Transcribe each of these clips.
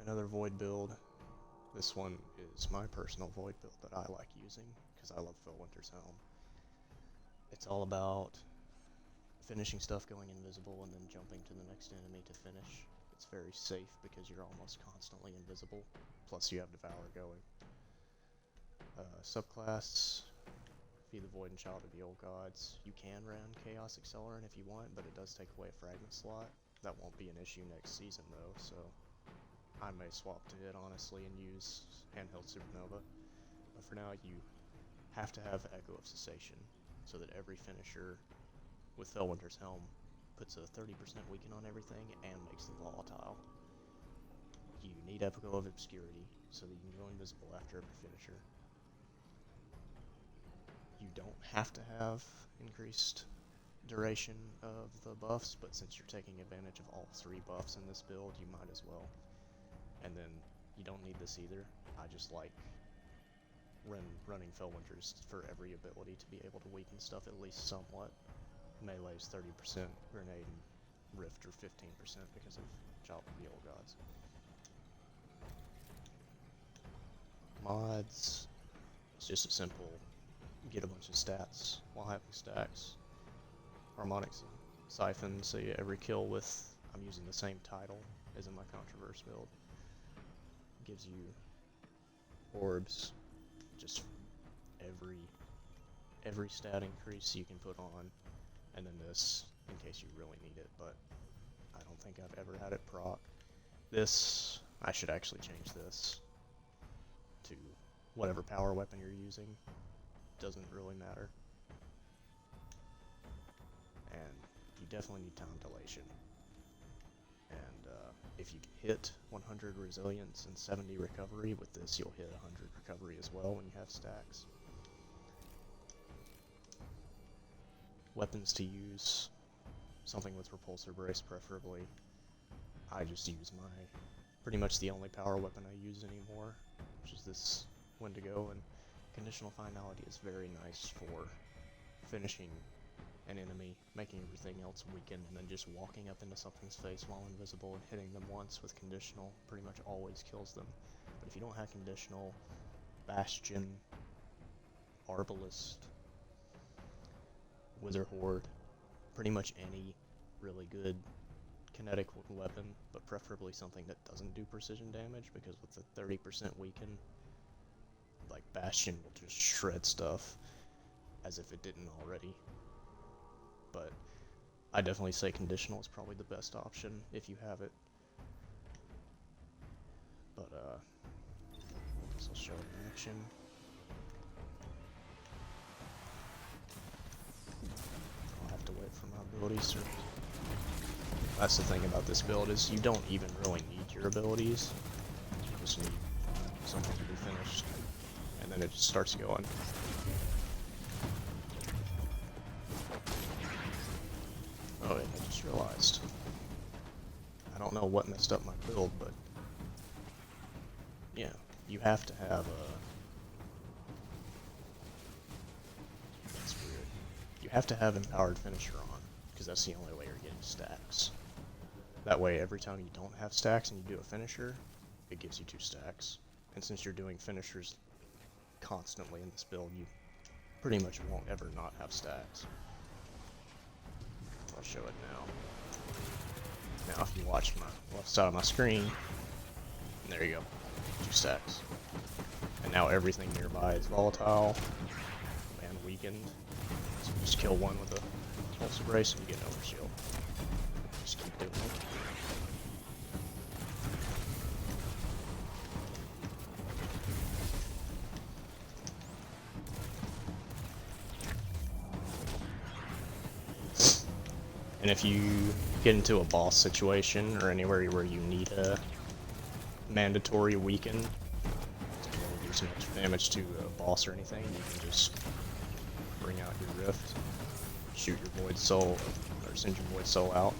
another Void build. This one is my personal Void build that I like using, because I love Felwinter's Helm. It's all about finishing stuff going invisible and then jumping to the next enemy to finish. It's very safe because you're almost constantly invisible, plus you have Devour going. Subclass, Feed the Void and Child of the Old Gods. You can run Chaos Accelerant if you want, but it does take away a fragment slot. That won't be an issue next season though, so I may swap to it honestly and use Handheld Supernova. But for now, you have to have Echo of Cessation, so that every finisher with Felwinter's Helm puts a 30% weaken on everything and makes them volatile. You need Echo of Obscurity, so that you can go invisible after every finisher. You don't have to have increased duration of the buffs, but since you're taking advantage of all 3 buffs in this build, you might as well. And then, you don't need this either. I just like running Felwinters for every ability to be able to weaken stuff at least somewhat. Melee's 30%, Grenade and Rift are 15% because of Child of the Old Gods. Mods, it's just a simple get a bunch of stats while having stacks. Harmonics and Siphon, so yeah, every kill with, I'm using the same title as in my Controverse build. Gives you orbs, just every stat increase you can put on, and then this in case you really need it, but I don't think I've ever had it proc. This, I should actually change this to whatever power weapon you're using. Doesn't really matter. And you definitely need time dilation. And if you hit 100 resilience and 70 recovery, with this you'll hit 100 recovery as well when you have stacks. Weapons to use, something with repulsor brace preferably. I just use pretty much the only power weapon I use anymore, which is this Wendigo, and Conditional Finality is very nice for finishing an enemy, making everything else weaken, and then just walking up into something's face while invisible and hitting them once with Conditional pretty much always kills them. But if you don't have Conditional, Bastion, Arbalest, Wither Horde, pretty much any really good kinetic weapon, but preferably something that doesn't do precision damage, because with the 30% weaken, like Bastion will just shred stuff as if it didn't already. But I definitely say Conditional is probably the best option if you have it. But I guess I'll show it in action. I'll have to wait for my abilities. That's the thing about this build, is you don't even really need your abilities. You just need something to be finished. And then it just starts going. Oh, yeah, I just realized. I don't know what messed up my build, but yeah, you have to have a... That's weird. You have to have Empowered Finisher on, because that's the only way you're getting stacks. That way, every time you don't have stacks and you do a finisher, it gives you 2 stacks. And since you're doing finishers constantly in this build, you pretty much won't ever not have stacks. I'll show it now. Now if you watch my left side of my screen, there you go, 2 stacks. And now everything nearby is volatile and weakened. So you just kill one with a pulse brace and you get an overshield. Just keep doing it. And if you get into a boss situation or anywhere where you need a mandatory weaken to do so much damage to a boss or anything, you can just bring out your Rift, shoot your Void Soul, or send your Void Soul out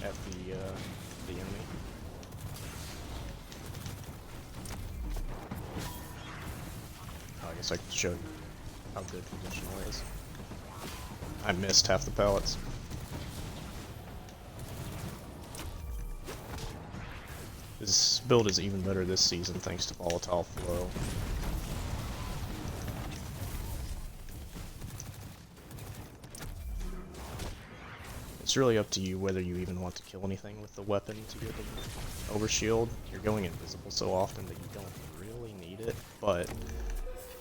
at the enemy. I guess I can show you how good Conditional is. I missed half the pellets. This build is even better this season thanks to Volatile Flow. It's really up to you whether you even want to kill anything with the weapon to get the overshield. You're going invisible so often that you don't really need it, but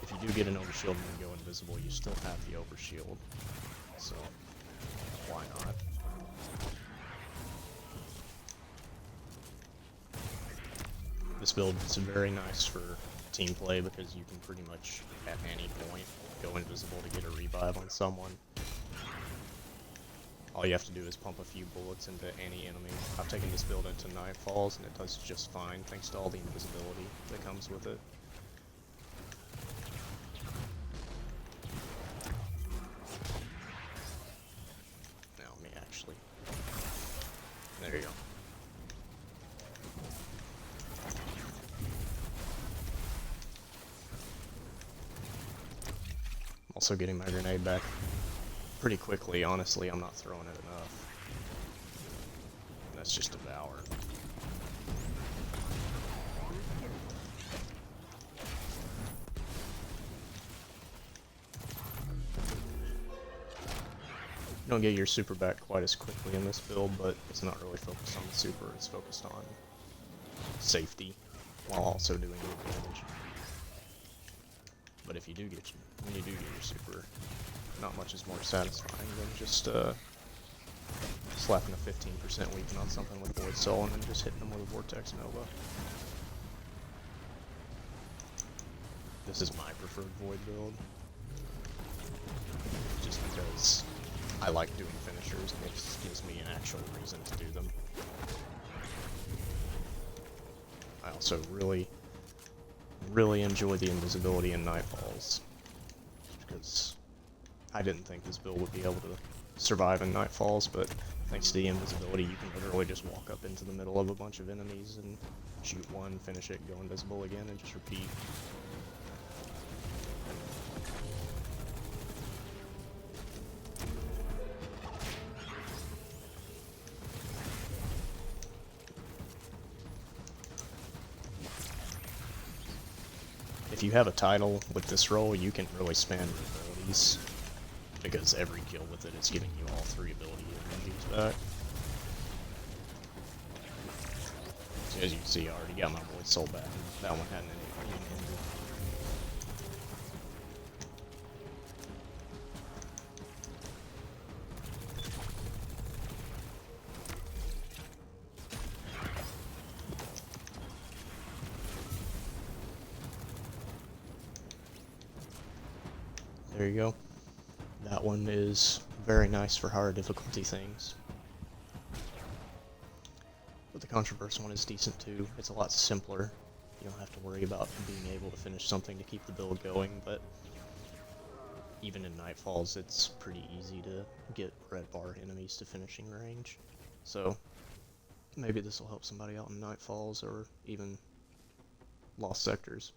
if you do get an overshield and then go invisible, you still have the overshield. So, why not? This build is very nice for team play because you can pretty much, at any point, go invisible to get a revive on someone. All you have to do is pump a few bullets into any enemy. I've taken this build into Nightfalls and it does just fine thanks to all the invisibility that comes with it. Now let me actually... There you go. Also getting my grenade back pretty quickly. Honestly, I'm not throwing it enough. That's just Devour. You don't get your super back quite as quickly in this build, but it's not really focused on the super, it's focused on safety while also doing good damage. But if you do get when you do get your super, not much is more satisfying than just slapping a 15% weaken on something with Void Soul and then just hitting them with a Vortex Nova. This is my preferred Void build, just because I like doing finishers and it just gives me an actual reason to do them. I also really enjoy the invisibility in Nightfalls, because I didn't think this build would be able to survive in Nightfalls, but thanks to the invisibility you can literally just walk up into the middle of a bunch of enemies and shoot one, finish it, go invisible again, and just repeat. If you have a title with this role, you can really span your abilities, because every kill with it is giving you all 3 ability energies back. So as you can see, I already got my Void Soul back, and that one hadn't even ended. There you go. That one is very nice for higher difficulty things. But the Controversial one is decent too. It's a lot simpler. You don't have to worry about being able to finish something to keep the build going, but even in Nightfalls it's pretty easy to get red bar enemies to finishing range. So maybe this will help somebody out in Nightfalls or even Lost Sectors.